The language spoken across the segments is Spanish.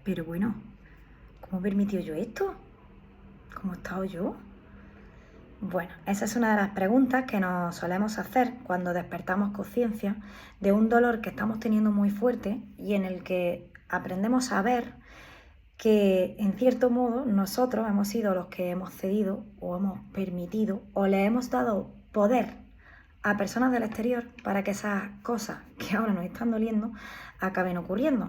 pero bueno, ¿cómo he permitido yo esto? ¿Cómo he estado yo? Bueno, esa es una de las preguntas que nos solemos hacer cuando despertamos conciencia de un dolor que estamos teniendo muy fuerte y en el que aprendemos a ver que en cierto modo nosotros hemos sido los que hemos cedido o hemos permitido o le hemos dado poder a personas del exterior para que esas cosas que ahora nos están doliendo acaben ocurriendo.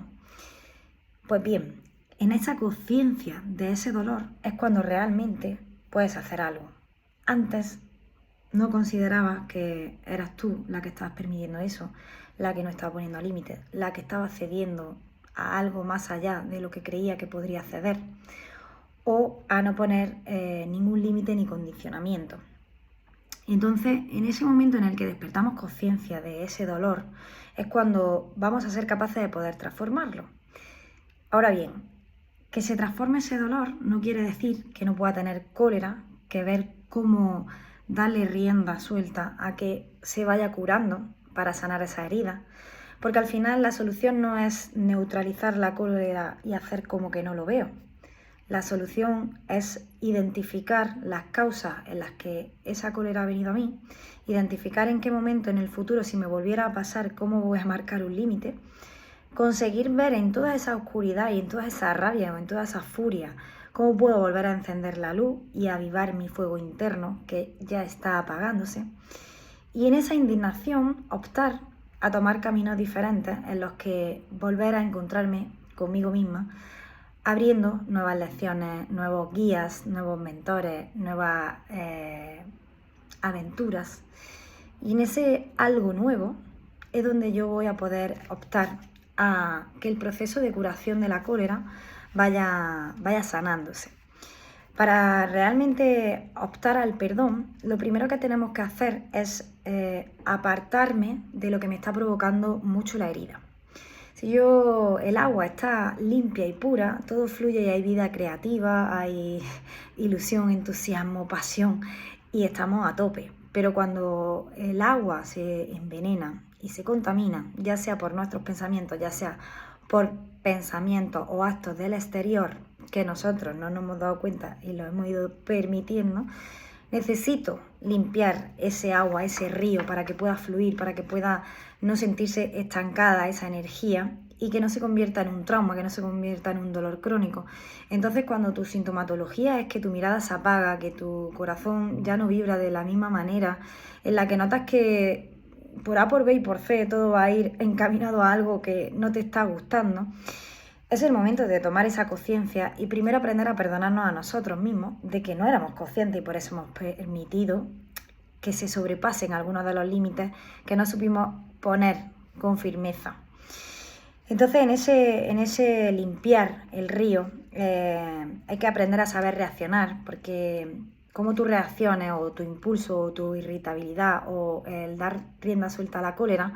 Pues bien, en esa conciencia de ese dolor es cuando realmente puedes hacer algo. Antes no considerabas que eras tú la que estabas permitiendo eso, la que no estaba poniendo límites, la que estaba cediendo a algo más allá de lo que creía que podría ceder o a no poner ningún límite ni condicionamiento. Entonces, en ese momento en el que despertamos conciencia de ese dolor, es cuando vamos a ser capaces de poder transformarlo. Ahora bien, que se transforme ese dolor no quiere decir que no pueda tener cólera, que ver cómo darle rienda suelta a que se vaya curando para sanar esa herida, porque al final la solución no es neutralizar la cólera y hacer como que no lo veo. La solución es identificar las causas en las que esa cólera ha venido a mí, identificar en qué momento en el futuro, si me volviera a pasar, cómo voy a marcar un límite, conseguir ver en toda esa oscuridad y en toda esa rabia o en toda esa furia cómo puedo volver a encender la luz y avivar mi fuego interno que ya está apagándose. Y en esa indignación optar a tomar caminos diferentes en los que volver a encontrarme conmigo misma, abriendo nuevas lecciones, nuevos guías, nuevos mentores, nuevas aventuras. Y en ese algo nuevo es donde yo voy a poder optar a que el proceso de curación de la cólera vaya sanándose. Para realmente optar al perdón, lo primero que tenemos que hacer es apartarme de lo que me está provocando mucho la herida. Si el agua está limpia y pura, todo fluye y hay vida creativa, hay ilusión, entusiasmo, pasión y estamos a tope. Pero cuando el agua se envenena y se contamina, ya sea por nuestros pensamientos, ya sea por pensamientos o actos del exterior que nosotros no nos hemos dado cuenta y lo hemos ido permitiendo, necesito limpiar ese agua, ese río, para que pueda fluir, para que pueda no sentirse estancada esa energía y que no se convierta en un trauma, que no se convierta en un dolor crónico. Entonces, cuando tu sintomatología es que tu mirada se apaga, que tu corazón ya no vibra de la misma manera, en la que notas que por A, por B y por C todo va a ir encaminado a algo que no te está gustando, es el momento de tomar esa conciencia y primero aprender a perdonarnos a nosotros mismos de que no éramos conscientes y por eso hemos permitido que se sobrepasen algunos de los límites que no supimos poner con firmeza. Entonces, en ese limpiar el río hay que aprender a saber reaccionar, porque cómo tú reacciones o tu impulso o tu irritabilidad o el dar rienda suelta a la cólera,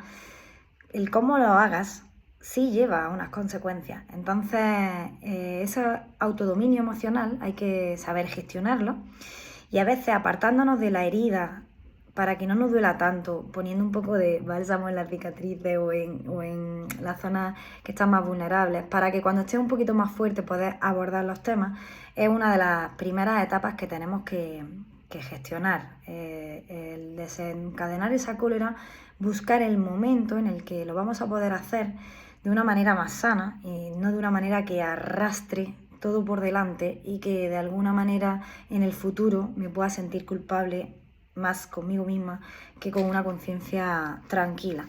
el cómo lo hagas sí lleva unas consecuencias. Entonces, ese autodominio emocional hay que saber gestionarlo y a veces apartándonos de la herida para que no nos duela tanto, poniendo un poco de bálsamo en las cicatrices o en las zonas que están más vulnerables, para que cuando esté un poquito más fuerte poder abordar los temas, es una de las primeras etapas que tenemos que gestionar. El desencadenar esa cólera, buscar el momento en el que lo vamos a poder hacer de una manera más sana y no de una manera que arrastre todo por delante y que de alguna manera en el futuro me pueda sentir culpable más conmigo misma que con una conciencia tranquila.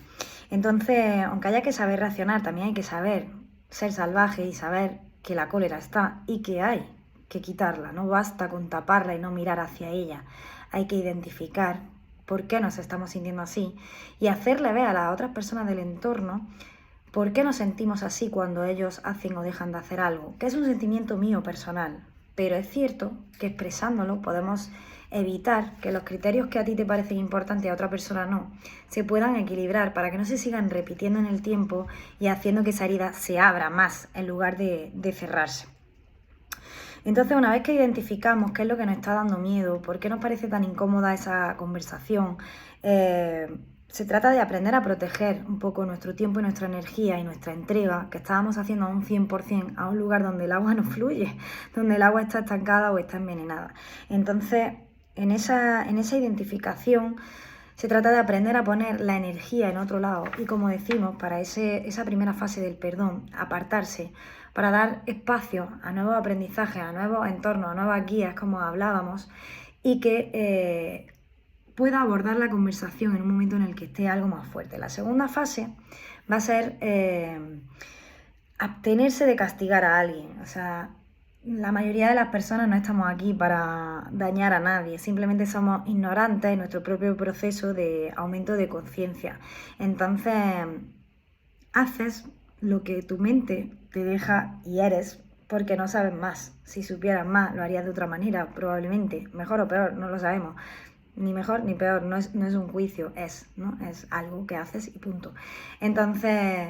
Entonces, aunque haya que saber reaccionar, también hay que saber ser salvaje y saber que la cólera está y que hay que quitarla. No basta con taparla y no mirar hacia ella. Hay que identificar por qué nos estamos sintiendo así y hacerle ver a las otras personas del entorno por qué nos sentimos así cuando ellos hacen o dejan de hacer algo, que es un sentimiento mío personal. Pero es cierto que expresándolo podemos evitar que los criterios que a ti te parecen importantes y a otra persona no, se puedan equilibrar para que no se sigan repitiendo en el tiempo y haciendo que esa herida se abra más en lugar de cerrarse. Entonces, una vez que identificamos qué es lo que nos está dando miedo, por qué nos parece tan incómoda esa conversación, se trata de aprender a proteger un poco nuestro tiempo y nuestra energía y nuestra entrega, que estábamos haciendo a un 100% a un lugar donde el agua no fluye, donde el agua está estancada o está envenenada. Entonces, en esa identificación se trata de aprender a poner la energía en otro lado y, como decimos, para esa primera fase del perdón, apartarse, para dar espacio a nuevos aprendizajes, a nuevos entornos, a nuevas guías, como hablábamos, y que pueda abordar la conversación en un momento en el que esté algo más fuerte. La segunda fase va a ser abstenerse de castigar a alguien. O sea, la mayoría de las personas no estamos aquí para dañar a nadie, simplemente somos ignorantes en nuestro propio proceso de aumento de conciencia. Entonces, haces lo que tu mente te deja y eres porque no sabes más. Si supieras más, lo harías de otra manera, probablemente, mejor o peor, no lo sabemos. Ni mejor ni peor, no es un juicio, ¿no? Es algo que haces y punto. Entonces,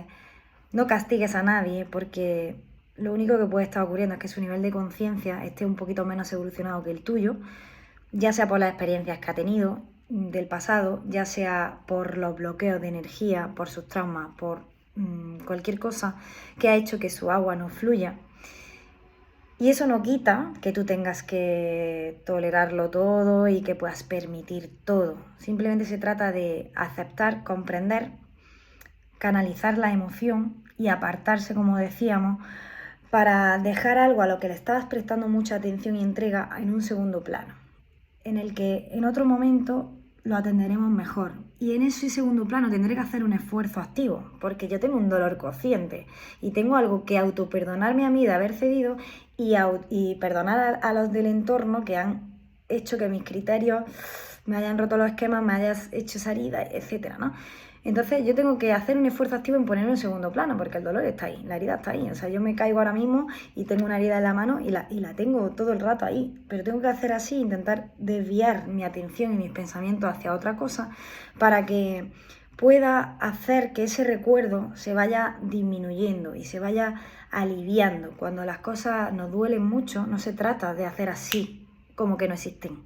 no castigues a nadie porque lo único que puede estar ocurriendo es que su nivel de conciencia esté un poquito menos evolucionado que el tuyo, ya sea por las experiencias que ha tenido del pasado, ya sea por los bloqueos de energía, por sus traumas, por cualquier cosa que ha hecho que su agua no fluya. Y eso no quita que tú tengas que tolerarlo todo y que puedas permitir todo. Simplemente se trata de aceptar, comprender, canalizar la emoción y apartarse, como decíamos, para dejar algo a lo que le estabas prestando mucha atención y entrega en un segundo plano, en el que en otro momento lo atenderemos mejor. Y en ese segundo plano tendré que hacer un esfuerzo activo, porque yo tengo un dolor consciente y tengo algo que autoperdonarme a mí de haber cedido y perdonar a los del entorno que han hecho que mis criterios me hayan roto los esquemas, me hayas hecho esa herida, etcétera, ¿no? Entonces yo tengo que hacer un esfuerzo activo en ponerlo en segundo plano, porque el dolor está ahí, la herida está ahí. O sea, yo me caigo ahora mismo y tengo una herida en la mano y la tengo todo el rato ahí. Pero tengo que hacer así, intentar desviar mi atención y mis pensamientos hacia otra cosa para que pueda hacer que ese recuerdo se vaya disminuyendo y se vaya aliviando. Cuando las cosas nos duelen mucho, no se trata de hacer así, como que no existen,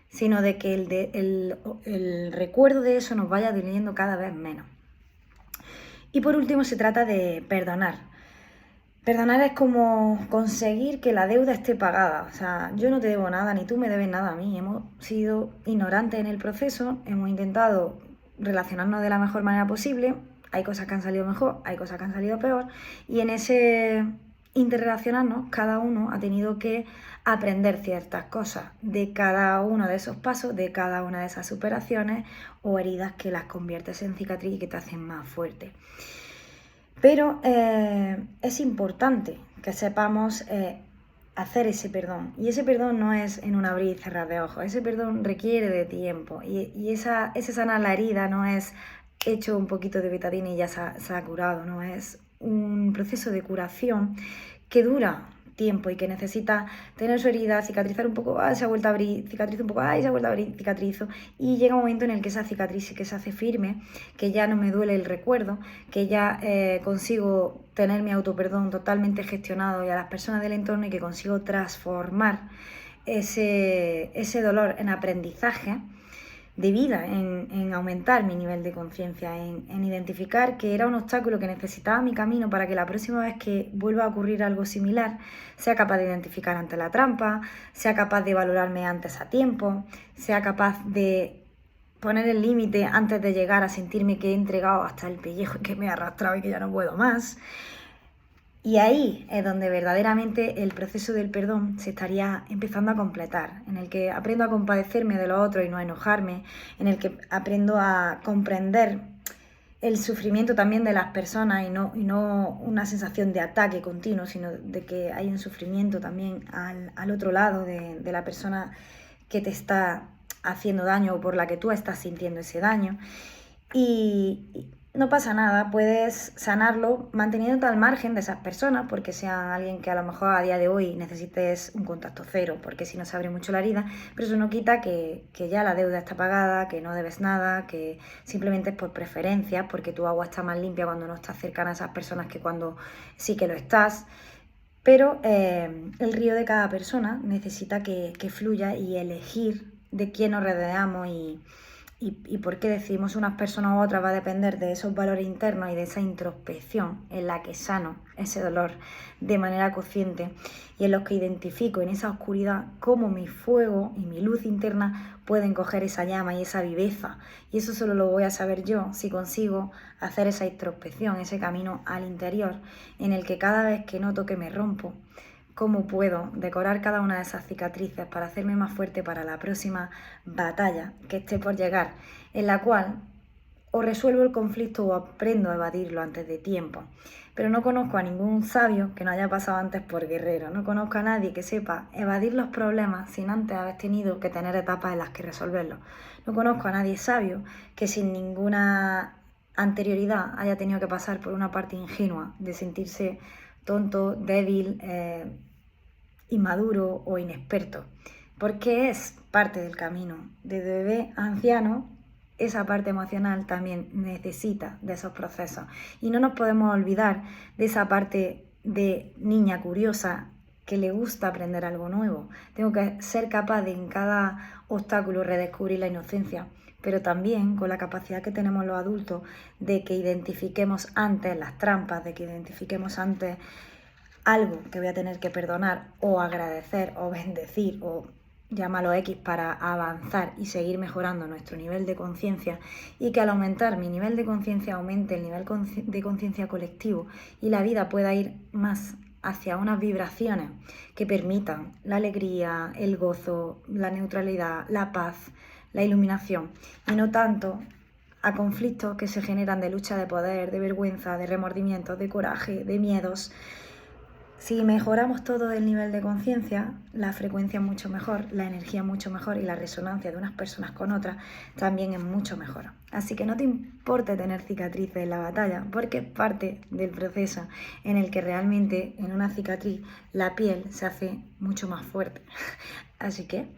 sino de que el recuerdo de eso nos vaya doliendo cada vez menos. Y por último se trata de perdonar. Perdonar es como conseguir que la deuda esté pagada. O sea, yo no te debo nada, ni tú me debes nada a mí. Hemos sido ignorantes en el proceso, hemos intentado relacionarnos de la mejor manera posible. Hay cosas que han salido mejor, hay cosas que han salido peor. Y en ese interrelacionarnos, cada uno ha tenido que aprender ciertas cosas de cada uno de esos pasos, de cada una de esas superaciones o heridas que las conviertes en cicatriz y que te hacen más fuerte. Pero es importante que sepamos hacer ese perdón. Y ese perdón no es en un abrir y cerrar de ojos. Ese perdón requiere de tiempo. Y ese sanar la herida no es hecho un poquito de betadina y ya se ha curado, no es un proceso de curación que dura tiempo y que necesita tener su herida, cicatrizar un poco, se ha vuelto a abrir, cicatrizo un poco, se ha vuelto a abrir, cicatrizo, y llega un momento en el que esa cicatriz que se hace firme, que ya no me duele el recuerdo, que ya consigo tener mi autoperdón totalmente gestionado y a las personas del entorno y que consigo transformar ese dolor en aprendizaje de vida, en aumentar mi nivel de conciencia, en identificar que era un obstáculo que necesitaba mi camino para que la próxima vez que vuelva a ocurrir algo similar sea capaz de identificar antes la trampa, sea capaz de valorarme antes a tiempo, sea capaz de poner el límite antes de llegar a sentirme que he entregado hasta el pellejo y que me he arrastrado y que ya no puedo más. Y ahí es donde verdaderamente el proceso del perdón se estaría empezando a completar, en el que aprendo a compadecerme de los otros y no a enojarme, en el que aprendo a comprender el sufrimiento también de las personas y no una sensación de ataque continuo, sino de que hay un sufrimiento también al otro lado de la persona que te está haciendo daño o por la que tú estás sintiendo ese daño. Y no pasa nada, puedes sanarlo manteniéndote al margen de esas personas, porque sea alguien que a lo mejor a día de hoy necesites un contacto cero, porque si no se abre mucho la herida, pero eso no quita que ya la deuda está pagada, que no debes nada, que simplemente es por preferencia, porque tu agua está más limpia cuando no estás cercana a esas personas que cuando sí que lo estás. Pero el río de cada persona necesita que fluya y elegir de quién nos rodeamos y por qué decidimos unas personas u otras va a depender de esos valores internos y de esa introspección en la que sano ese dolor de manera consciente y en los que identifico en esa oscuridad cómo mi fuego y mi luz interna pueden coger esa llama y esa viveza. Y eso solo lo voy a saber yo si consigo hacer esa introspección, ese camino al interior en el que cada vez que noto que me rompo, cómo puedo decorar cada una de esas cicatrices para hacerme más fuerte para la próxima batalla que esté por llegar, en la cual o resuelvo el conflicto o aprendo a evadirlo antes de tiempo. Pero no conozco a ningún sabio que no haya pasado antes por guerrero, no conozco a nadie que sepa evadir los problemas sin antes haber tenido que tener etapas en las que resolverlos. No conozco a nadie sabio que sin ninguna anterioridad haya tenido que pasar por una parte ingenua de sentirse tonto, débil, inmaduro o inexperto, porque es parte del camino. Desde bebé a anciano, esa parte emocional también necesita de esos procesos. Y no nos podemos olvidar de esa parte de niña curiosa que le gusta aprender algo nuevo. Tengo que ser capaz de en cada obstáculo redescubrir la inocencia, pero también con la capacidad que tenemos los adultos de que identifiquemos antes las trampas, de que identifiquemos antes algo que voy a tener que perdonar o agradecer o bendecir o llámalo X para avanzar y seguir mejorando nuestro nivel de conciencia, y que al aumentar mi nivel de conciencia aumente el nivel de conciencia colectivo y la vida pueda ir más hacia unas vibraciones que permitan la alegría, el gozo, la neutralidad, la paz, la iluminación, y no tanto a conflictos que se generan de lucha de poder, de vergüenza, de remordimientos, de coraje, de miedos. Si mejoramos todo el nivel de conciencia, la frecuencia es mucho mejor, la energía es mucho mejor y la resonancia de unas personas con otras también es mucho mejor. Así que no te importe tener cicatrices en la batalla, porque es parte del proceso en el que realmente en una cicatriz la piel se hace mucho más fuerte. Así que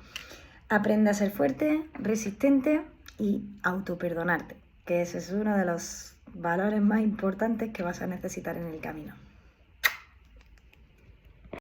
aprende a ser fuerte, resistente y autoperdonarte, que ese es uno de los valores más importantes que vas a necesitar en el camino.